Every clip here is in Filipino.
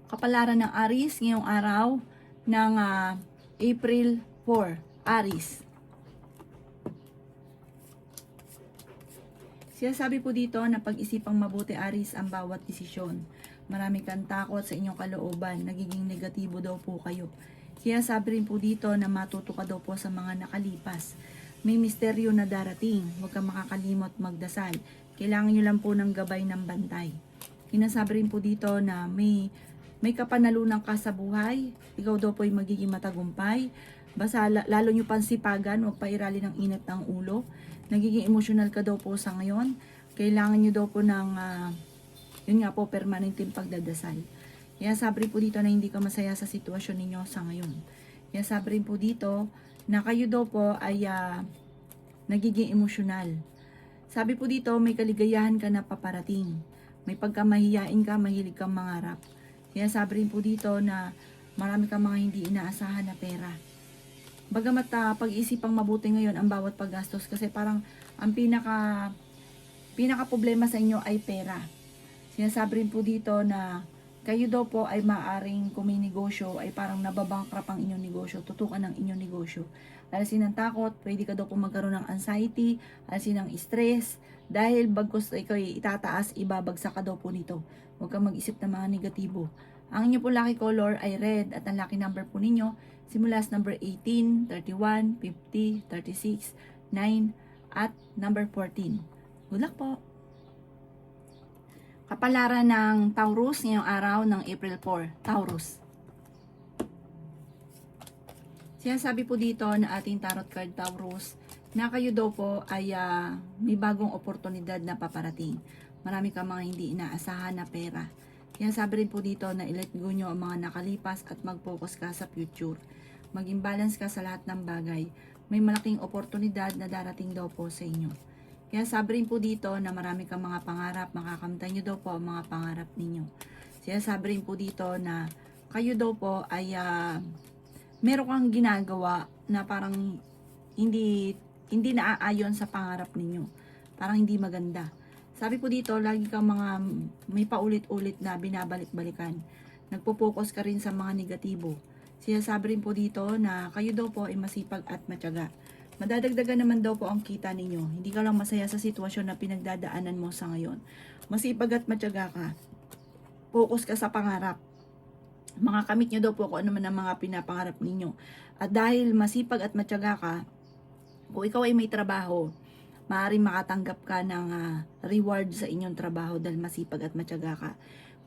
Kapalaran ng Aries ngayong araw ng April 4. Aries. Sinasabi po dito na pag-isipang mabuti, Aries, ang bawat desisyon. Marami kang takot sa inyong kalooban. Nagiging negatibo daw po kayo. Sinasabi rin po dito na matuto ka daw po sa mga nakalipas. May misteryo na darating. Huwag kang makakalimot magdasal. Kailangan nyo lang po ng gabay ng bantay. Sinasabi rin po dito na may kapanalunan ka sa buhay. Ikaw daw po ay magiging matagumpay. Basta lalo nyo pansipagan, huwag pairali ng init ng ulo. Nagiging emosyonal ka daw po sa ngayon. Kailangan nyo daw po ng, yun nga po, permanenteng pagdadasal. Kaya sabi rin po dito na hindi ka masaya sa sitwasyon ninyo sa ngayon. Kaya sabi rin po dito na kayo daw po ay nagiging emosyonal. Sabi po dito, may kaligayahan ka na paparating. May pagkamahiyain ka, mahilig kang mangarap. Kaya sabi rin po dito na marami kang mga hindi inaasahan na pera. Bagamat pag-isipang mabuti ngayon ang bawat paggastos kasi parang ang pinaka problema sa inyo ay pera. Sinasabi rin po dito na kayo daw po ay maaring kuminegosyo ay parang nababankrupt ang inyong negosyo, tutukan ng inyong negosyo. Alasin ng takot, pwede ka daw po magkaroon ng anxiety, alasin ng stress, dahil bagkus ikaw itataas, ibabagsak ka daw po nito. Huwag kang mag-isip ng mga negatibo. Ang inyo po lucky color ay red at ang lucky number po ninyo simula sa number 18, 31, 50, 36, 9 at number 14. Good luck po! Kapalaran ng Taurus ngayong araw ng April 4. Taurus. Sinasabi po dito na ating tarot card Taurus na kayo daw po ay may bagong oportunidad na paparating. Marami kang mga hindi inaasahan na pera. Kaya sabi rin po dito na i-let go nyo ang mga nakalipas at mag-focus ka sa future. Maging balance ka sa lahat ng bagay. May malaking oportunidad na darating daw po sa inyo. Kaya sabi rin po dito na marami kang mga pangarap, makakamtan nyo daw po ang mga pangarap ninyo. Kaya sabi rin po dito na kayo daw po ay meron kang ginagawa na parang hindi naaayon sa pangarap ninyo. Parang hindi maganda. Sabi po dito, lagi kang may paulit-ulit na binabalik-balikan. Nagpo-focus ka rin sa mga negatibo. Sinasabi rin po dito na kayo daw po ay masipag at matyaga. Madadagdagan naman daw po ang kita ninyo. Hindi ka lang masaya sa sitwasyon na pinagdadaanan mo sa ngayon. Masipag at matyaga ka. Focus ka sa pangarap. Makakamit nyo daw po kung ano man ang mga pinapangarap ninyo. At dahil masipag at matyaga ka, kung ikaw ay may trabaho, maaaring makatanggap ka ng reward sa inyong trabaho dahil masipag at matyaga ka.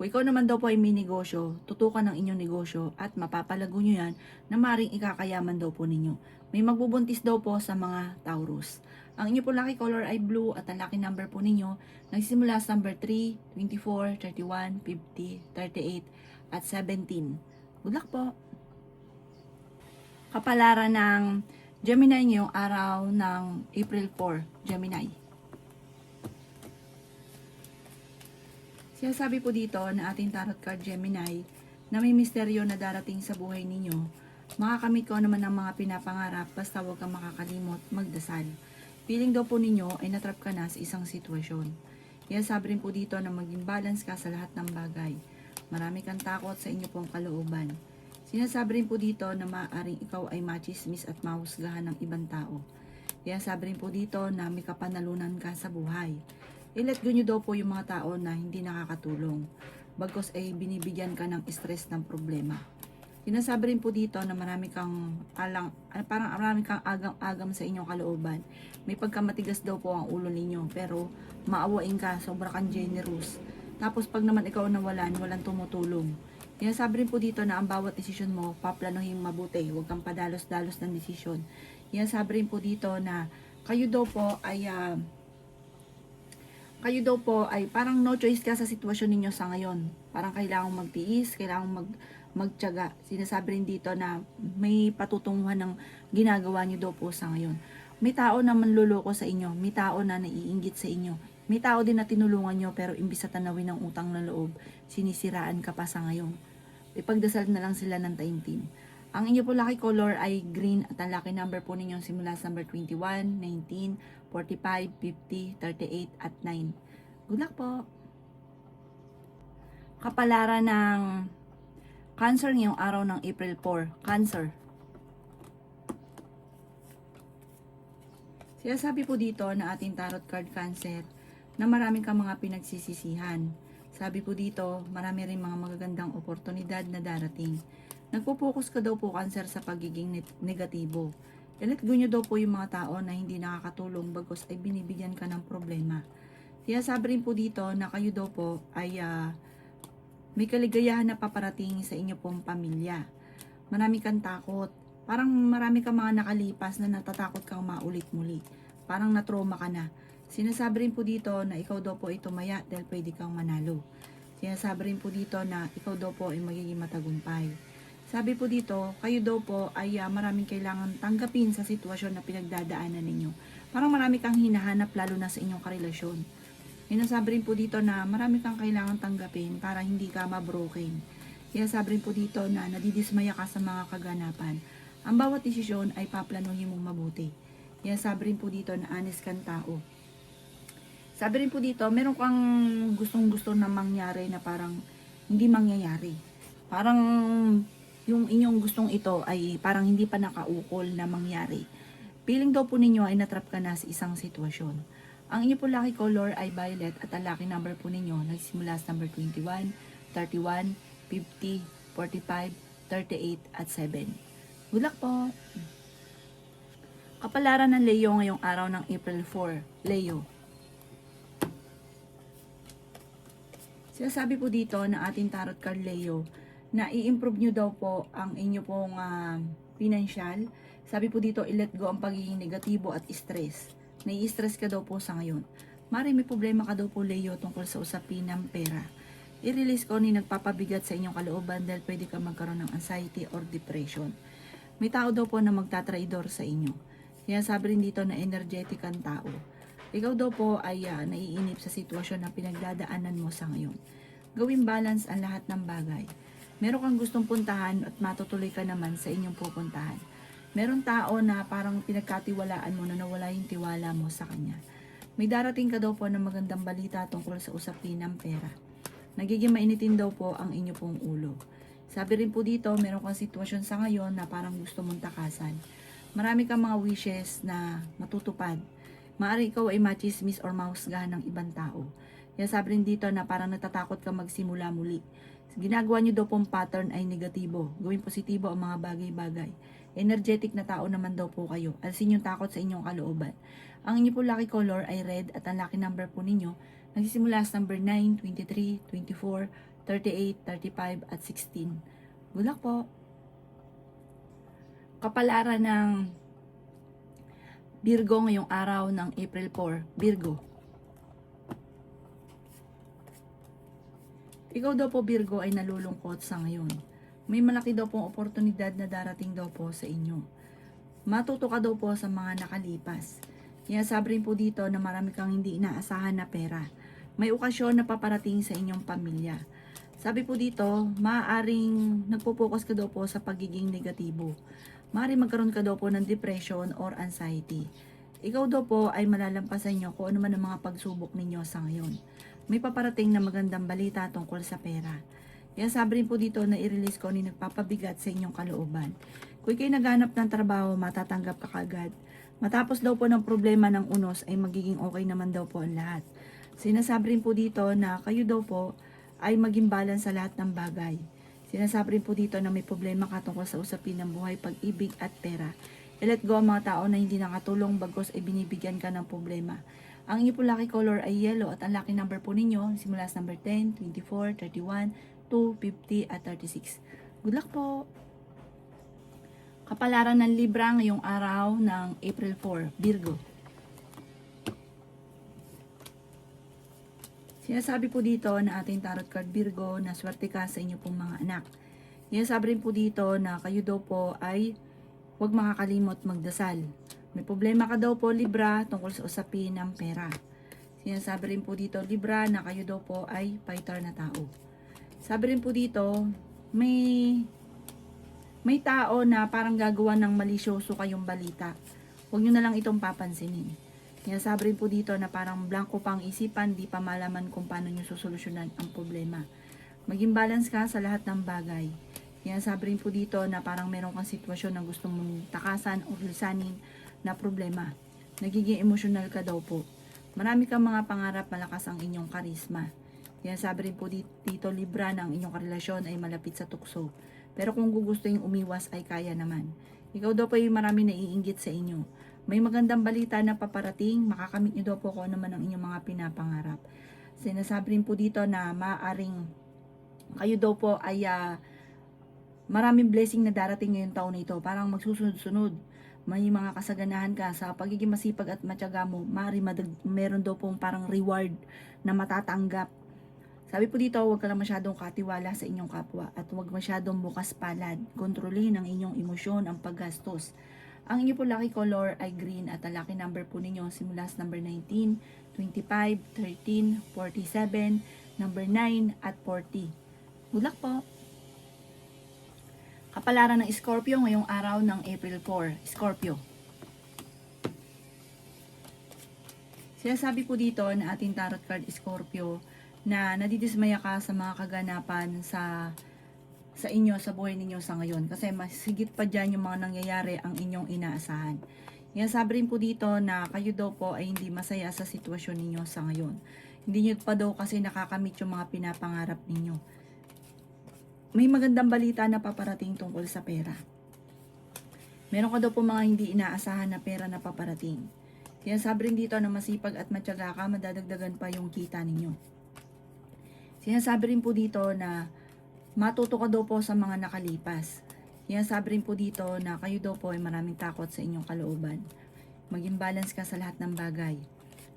Kung ikaw naman daw po ay may negosyo, tutukan ng inyong negosyo at mapapalago nyo yan na maaaring ikakayaman daw po ninyo. May magbubuntis daw po sa mga Taurus. Ang inyo po lucky color ay blue at ang lucky number po ninyo nagsisimula sa number 3, 24, 31, 50, 38 at 17. Good luck po! Kapalaran ng Gemini ngayong araw ng April 4, Gemini. Sinasabi po dito na ating tarot card Gemini na may misteryo na darating sa buhay ninyo. Makakamit ko naman ang mga pinapangarap basta huwag kang makakalimot magdasal. Feeling daw po ninyo ay natrap ka na sa isang sitwasyon. Kaya sabi rin po dito na maging balance ka sa lahat ng bagay. Marami kang takot sa inyo pong kalooban. Sinasabi rin po dito na maaaring ikaw ay machismis at mahusgahan ng ibang tao. Kaya sabi rin po dito na may kapanalunan ka sa buhay. I-let go nyo daw po yung mga tao na hindi nakakatulong. Bagkos ay binibigyan ka ng stress ng problema. Sinasabi rin po dito na marami kang agam-agam sa inyong kalooban. May pagkamatigas daw po ang ulo ninyo pero maawain ka, sobra kang generous. Tapos pag naman ikaw nawalan, walang tumutulong. Kaya sabi rin po dito na ang bawat desisyon mo, paplanuhin mabuti. Huwag kang padalos-dalos ng desisyon. Kaya sabi rin po dito na kayo daw po ay parang no choice ka sa sitwasyon ninyo sa ngayon. Parang kailangang magtiis, kailangang magtiyaga. Sinasabi rin dito na may patutunguhan ng ginagawa nyo daw po sa ngayon. May tao na manluloko sa inyo, may tao na naiinggit sa inyo. May tao din na tinulungan nyo pero imbis sa tanawin ng utang na loob, sinisiraan ka pa sa ngayon. Ipagdasal na lang sila ng taimtim. Ang inyo po lucky color ay green at ang lucky number po ninyo simula sa number 21, 19, 45, 50, 38 at 9. Good luck po! Kapalaran ng Cancer ngayong araw ng April 4. Cancer. Sinasabi po dito na ating tarot card Cancer na marami kang mga pinagsisisihan. Sabi po dito, marami rin mga magagandang oportunidad na darating. Nagpo-focus ka daw po Cancer sa pagiging negatibo. I-let go nyo daw po yung mga tao na hindi nakakatulong bagos ay binibigyan ka ng problema. Kaya sabi rin po dito na kayo daw po ay may kaligayahan na paparating sa inyo pong pamilya. Marami kang takot. Parang marami kang mga nakalipas na natatakot kang maulit muli. Parang na-trauma ka na. Sinasabi rin po dito na ikaw daw po ay tumaya dahil pwede kang manalo. Sinasabi rin po dito na ikaw daw po ay magiging matagumpay. Sabi po dito, kayo daw po ay maraming kailangan tanggapin sa sitwasyon na pinagdadaanan ninyo. Parang marami kang hinahanap lalo na sa inyong karelasyon. Sinasabi rin po dito na marami kang kailangan tanggapin para hindi ka mabroken. Kaya sabi rin po dito na nadidismaya ka sa mga kaganapan. Ang bawat desisyon ay paplanuhin mong mabuti. Kaya sabi rin po dito na honest kang tao. Sabi rin po dito, meron kang gustong-gusto na mangyari na parang hindi mangyayari. Parang yung inyong gustong ito ay parang hindi pa nakaukol na mangyari. Feeling daw po ninyo ay natrap ka na sa isang sitwasyon. Ang inyo po lucky color ay violet at ang lucky number po ninyo nagsimula sa number 21, 31, 50, 45, 38 at 7. Good luck po! Kapalaran ng Leo ngayong araw ng April 4. Leo. Sinasabi po dito na ating tarot card Leo na i-improve nyo daw po ang inyo pong financial. Sabi po dito, i-let go ang pagiging negatibo at stress. Nai-stress ka daw po sa ngayon. Mari may problema ka daw po Leo tungkol sa usapin ng pera. I-release ko ni nagpapabigat sa inyong kalooban dahil pwede ka magkaroon ng anxiety or depression. May tao daw po na magtatraidor sa inyo. Kaya sabi rin dito na energetic ang tao. Ikaw daw po ay naiinip sa sitwasyon na pinagdadaanan mo sa ngayon. Gawing balance ang lahat ng bagay. Meron kang gustong puntahan at matutuloy ka naman sa inyong pupuntahan. Meron tao na parang pinagkatiwalaan mo na nawala yung tiwala mo sa kanya. May darating ka daw po ng magandang balita tungkol sa usapin ng pera. Nagiging mainitin daw po ang inyo pong ulo. Sabi rin po dito, meron kang sitwasyon sa ngayon na parang gusto mong takasan. Marami kang mga wishes na matutupad. Maaari ikaw ay machismis or mahusgahan ng ibang tao. Kaya sabi rin dito na parang natatakot ka magsimula muli. Ginagawa nyo daw pong pattern ay negatibo. Gawin positibo ang mga bagay-bagay. Energetic na tao naman daw po kayo. Alisin yung takot sa inyong kalooban. Ang inyo po lucky color ay red at ang lucky number po ninyo nagsisimula sa number 9, 23, 24, 38, 35 at 16. Good luck po! Kapalaran ng Virgo ngayong araw ng April 4. Virgo. Ikaw daw po Virgo ay nalulungkot sa ngayon. May malaki daw pong oportunidad na darating daw po sa inyo. Matuto ka daw po sa mga nakalipas. Kaya sabi rin po dito na marami kang hindi inaasahan na pera. May okasyon na paparating sa inyong pamilya. Sabi po dito, maaaring nagpo-focus ka daw po sa pagiging negatibo. Maaaring magkaroon ka daw po ng depression or anxiety. Ikaw daw po ay malalampasan nyo kung ano man ang mga pagsubok ninyo sa ngayon. May paparating na magandang balita tungkol sa pera. Kaya sabi rin po dito na i-release ko ni nagpapabigat sa inyong kalooban. Kung kayo naghanap ng trabaho, matatanggap ka kagad. Matapos daw po ng problema ng unos ay magiging okay naman daw po ang lahat. Sinasabi rin po dito na kayo daw po ay maging balance sa lahat ng bagay. Sinasabi rin po dito na may problema ka tungkol sa usapin ng buhay, pag-ibig at pera. I-let go ang mga tao na hindi nakatulong bagos ay binibigyan ka ng problema. Ang inyo po lucky color ay yellow at ang lucky number po ninyo simula sa number 10, 24, 31, 2, 50 at 36. Good luck po! Kapalaran ng Libra ngayong araw ng April 4, Virgo. Sinasabi po dito na ating tarot card Virgo na swerte ka sa inyo pong mga anak. Sinasabi rin po dito na kayo daw po ay huwag makakalimot magdasal. May problema ka daw po Libra tungkol sa usapin ng pera. Sinasabi rin po dito Libra na kayo daw po ay fighter na tao. Sabi rin po dito may tao na parang gagawa ng malisyoso kayong balita. Huwag nyo na lang itong papansinin. Kaya sabi rin po dito na parang blanco pang isipan, di pa malaman kung paano nyo susolusyonan ang problema. Maging balance ka sa lahat ng bagay. Yan, sabi rin po dito na parang meron kang sitwasyon na gustong mong takasan o lisanin na problema. Nagiging emosyonal ka daw po. Marami kang mga pangarap, malakas ang inyong karisma. Yan, sabi rin po dito, Libra, na ang inyong karelasyon ay malapit sa tukso. Pero kung gugustuhin umiwas ay kaya naman. Ikaw daw po ay marami naiinggit sa inyo. May magandang balita na paparating, makakamit nyo daw po kung ano man ang inyong mga pinapangarap. Sinasabi rin po dito na maaaring kayo daw po ay maraming blessing na darating ngayong taon na ito. Parang magsusunod-sunod. May mga kasaganahan ka sa pagiging masipag at matyaga mo. Meron daw pong parang reward na matatanggap. Sabi po dito, huwag ka lang masyadong katiwala sa inyong kapwa at huwag masyadong bukas palad. Kontrolin ang inyong emosyon, ang paggastos. Ang inyo po lucky color ay green at ang lucky number po ninyo simula sa number 19, 25, 13, 47, number 9 at 40. Good luck po! Kapalaran ng Scorpio ngayong araw ng April 4. Scorpio. Sinasabi po dito na ating tarot card Scorpio na nadidismaya ka sa mga kaganapan sa inyo, sa buhay ninyo sa ngayon. Kasi mas higit pa dyan yung mga nangyayari ang inyong inaasahan. Yan, sabi rin po dito na kayo daw po ay hindi masaya sa sitwasyon ninyo sa ngayon. Hindi nyo pa daw kasi nakakamit yung mga pinapangarap ninyo. May magandang balita na paparating tungkol sa pera. Meron ka daw po mga hindi inaasahan na pera na paparating. Kaya sabi rin dito na masipag at matyaga ka, madadagdagan pa yung kita ninyo. Sinasabi rin po dito na matuto ka daw po sa mga nakalipas. Sinasabi rin po dito na kayo daw po ay maraming takot sa inyong kalooban. Maging balance ka sa lahat ng bagay.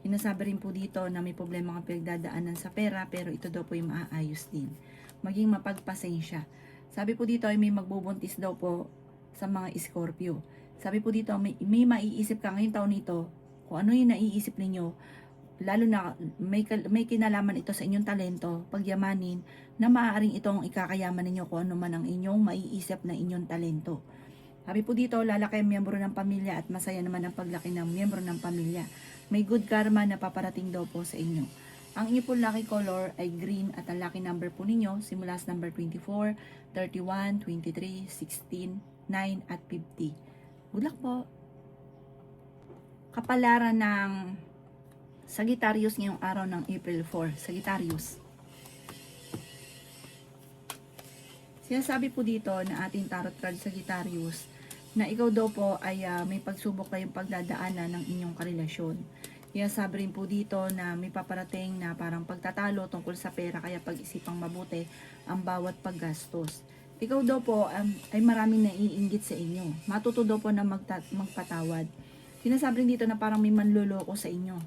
Sinasabi rin po dito na may problema kang pinagdadaanan sa pera pero ito daw po ay maaayos din. Maging mapagpasensya. Sabi po dito ay may magbubuntis daw po sa mga Scorpio. Sabi po dito may maiisip ka ngayong taon nito kung ano yung naiisip ninyo. Lalo na may kinalaman ito sa inyong talento, pagyamanin, na maaaring itong ikakayaman ninyo kung ano man ang inyong maiisip na inyong talento. Sabi po dito, lalaki ang miyembro ng pamilya at masaya naman ang paglaki ng miyembro ng pamilya. May good karma na paparating daw po sa inyo. Ang inyo po lucky color ay green at ang lucky number po ninyo simula sa number 24, 31, 23, 16, 9 at 50. Good luck po! Kapalaran ng Sagittarius ngayong araw ng April 4. Sagittarius. Sinasabi po dito na ating tarot card Sagittarius na ikaw daw po ay may pagsubok kayong pagdadaanan ng inyong karelasyon. Sabi rin po dito na may paparating na parang pagtatalo tungkol sa pera kaya pag-isipang mabuti ang bawat paggastos. Ikaw daw po ay maraming naiinggit sa inyo. Matuto daw po na magpatawad. Sinasabi rin dito na parang may manloloko sa inyo.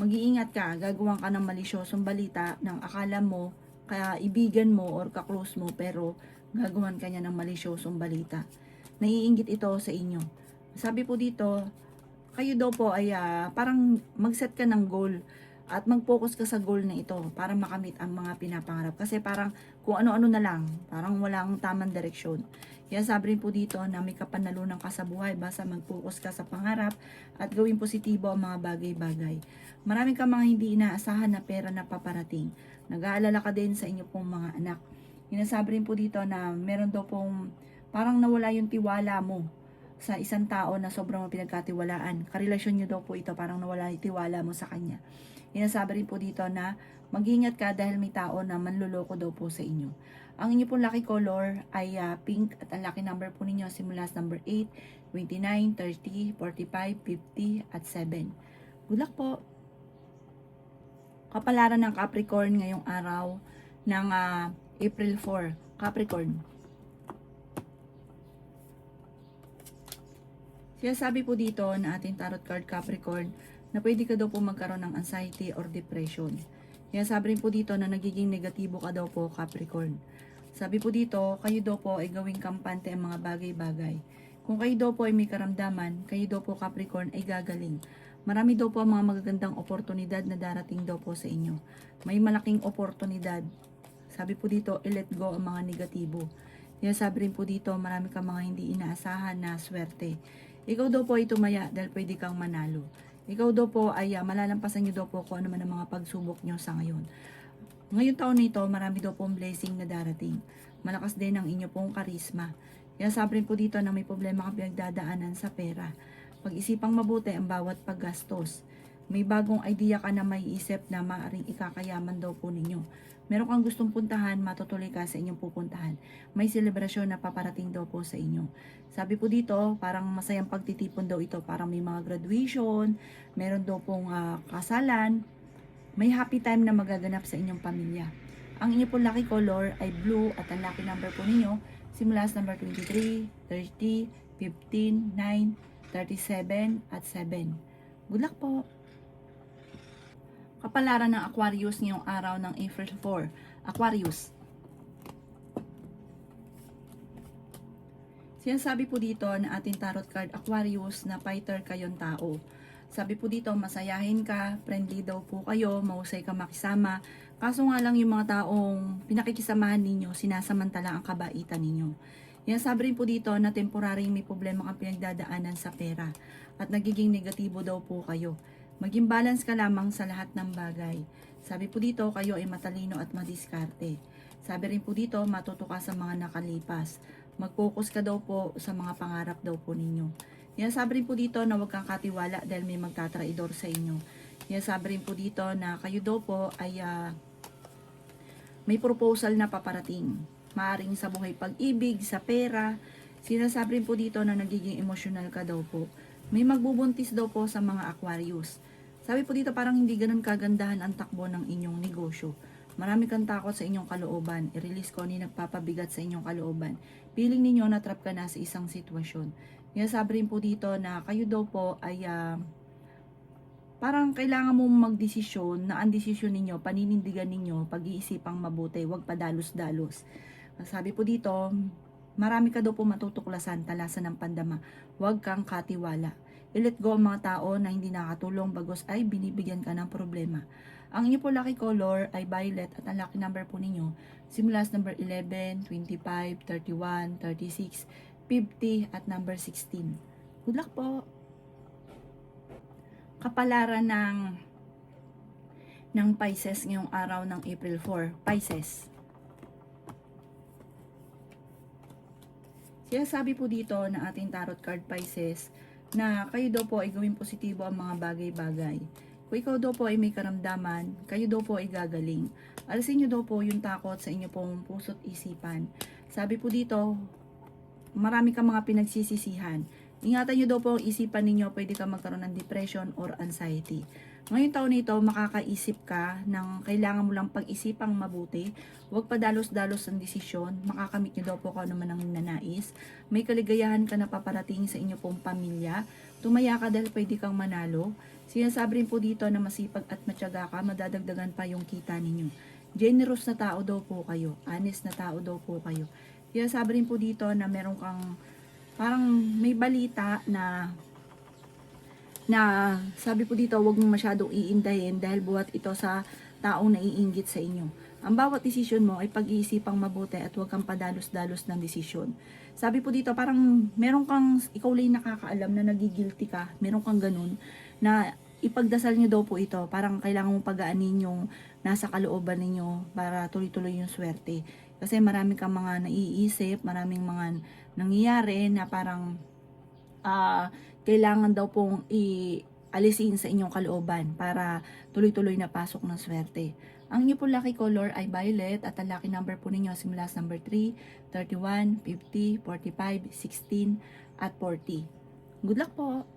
Mag-iingat ka, gagawan ka ng malisyosong balita ng akala mo, kaibigan mo or ka-close mo, pero gagawan ka niya ng malisyosong balita. Naiinggit ito sa inyo. Sabi po dito, kayo daw po ay parang mag-set ka ng goal at mag-focus ka sa goal na ito para makamit ang mga pinapangarap. Kasi parang kung ano-ano na lang, parang walang tamang direksyon. Kaya sabi rin po dito na may kapanalunan ka sa buhay, basta mag-focus ka sa pangarap at gawing positibo ang mga bagay-bagay. Maraming ka mga hindi inaasahan na pera na paparating. Nag-aalala ka din sa inyo pong mga anak. Sinasabi rin po dito na meron daw pong parang nawala yung tiwala mo sa isang tao na sobrang pinagkatiwalaan. Karelasyon nyo daw po ito, parang nawala yung tiwala mo sa kanya. Sinasabi rin po dito na mag-ingat ka dahil may tao na manluloko daw po sa inyo. Ang inyo pong lucky color ay pink at ang lucky number po ninyo simula sa number 8, 29, 30, 45, 50 at 7. Good luck po! Kapalaran ng Capricorn ngayong araw ng April 4. Capricorn. Sinasabi po dito na ating tarot card Capricorn na pwede ka daw po magkaroon ng anxiety or depression. Sinasabi rin po dito na nagiging negatibo ka daw po Capricorn. Sabi po dito, kayo daw po ay gawing kampante ang mga bagay-bagay. Kung kayo daw po ay may karamdaman, kayo daw po Capricorn ay gagaling. Marami daw po mga magagandang oportunidad na darating daw po sa inyo. May malaking oportunidad. Sabi po dito, i-let go ang mga negatibo. Sabi rin po dito, marami kang mga hindi inaasahan na swerte. Ikaw daw po ay tumaya dahil pwede kang manalo. Ikaw daw po ay malalampasan nyo daw po kung ano man ang mga pagsubok nyo sa ngayon. Ngayong taon na ito, marami daw pong blessing na darating. Malakas din ang inyo pong karisma. Kaya sabi rin po dito na may problema kang pinagdadaanan sa pera. Pag-isipang mabuti ang bawat paggastos. May bagong idea ka na may isip na maaaring ikakayaman daw po ninyo. Meron kang gustong puntahan, matutuloy ka sa inyong pupuntahan. May selebrasyon na paparating daw po sa inyo. Sabi po dito, parang masayang pagtitipon daw ito. Parang may mga graduation, meron daw pong kasalan. May happy time na magaganap sa inyong pamilya. Ang inyo pong lucky color ay blue at ang lucky number po ninyo simula sa number 23, 30, 15, 9, 37 at 7. Good luck po! Kapalaran ng Aquarius ngayong araw ng April 4. Aquarius. Sinasabi po dito na ating tarot card Aquarius na fighter kayong tao. Sabi po dito, masayahin ka, friendly daw po kayo, mahusay ka makisama. Kaso nga lang yung mga taong pinakikisamahan ninyo, sinasamantala ang kabaitan ninyo. Yan sabi rin po dito na temporary may problema kang pinagdadaanan sa pera at nagiging negatibo daw po kayo. Maging balance ka lamang sa lahat ng bagay. Sabi po dito, kayo ay matalino at madiskarte. Sabi rin po dito, matuto ka sa mga nakalipas. Mag-focus ka daw po sa mga pangarap daw po ninyo. Yan sabi rin po dito na huwag kang katiwala dahil may magtatraidor sa inyo. Yan sabi rin po dito na kayo daw po ay may proposal na paparating. Maaring sa buhay pag-ibig, sa pera. Sinasabi rin po dito na nagiging emosyonal ka daw po. May magbubuntis daw po sa mga Aquarius. Sabi po dito parang hindi ganun kagandahan ang takbo ng inyong negosyo. Marami kang takot sa inyong kalooban. I-release ko ni nagpapabigat sa inyong kalooban. Feeling ninyo na trap ka na sa isang sitwasyon. Kaya sabi rin po dito na kayo daw po ay parang kailangan mong magdesisyon na ang desisyon ninyo, paninindigan ninyo, pag-iisipang mabuti, huwag padalos-dalos. Sabi po dito, marami ka daw po matutuklasan, talasan ng pandama. Huwag kang katiwala. I-let go ang mga tao na hindi nakatulong bagos ay binibigyan ka ng problema. Ang inyo po lucky color ay violet at ang lucky number po ninyo simula sa number 11, 25, 31, 36, 50 at number 16. Good luck po! Kapalaran ng Pisces ngayong araw ng April 4. Pisces. Sinasabi po dito na ating tarot card Pisces na kayo daw po ay gawing positibo ang mga bagay-bagay. Kung ikaw daw po ay may karamdaman, kayo daw po ay gagaling. Alisin nyo daw po yung takot sa inyo pong puso't isipan. Sabi po dito, marami kang mga pinagsisisihan. Ingatan nyo daw po ang isipan ninyo, pwede ka magkaroon ng depression or anxiety. Ngayong taon na ito, makakaisip ka ng kailangan mo lang pag-isipang mabuti. Huwag padalos-dalos ang desisyon. Makakamit nyo daw po kung ano man ang nanais. May kaligayahan ka na paparating sa inyo pong pamilya. Tumaya ka dahil pwede kang manalo. Sinasabi rin po dito na masipag at matyaga ka, madadagdagan pa yung kita ninyo. Generous na tao daw po kayo. Honest na tao daw po kayo. Sinasabi rin po dito na meron kang parang may balita na sabi po dito, huwag mong masyadong iindahin dahil buhat ito sa taong naiinggit sa inyo. Ang bawat desisyon mo ay pag-iisipang mabuti at huwag kang padalos-dalos ng desisyon. Sabi po dito, parang meron kang, ikaw lang nakakaalam na nagigilty ka, meron kang ganun, na ipagdasal nyo daw po ito. Parang kailangan mong pagaanin yung nasa kalooban ninyo para tuloy-tuloy yung swerte. Kasi marami kang mga naiisip, maraming mga nangyayari na parang kailangan daw pong alisin sa inyong kalooban para tuloy-tuloy na pasok ng swerte. Ang inyo po lucky color ay violet at ang lucky number po ninyo simula sa number 3, 31, 50, 45, 16 at 40. Good luck po!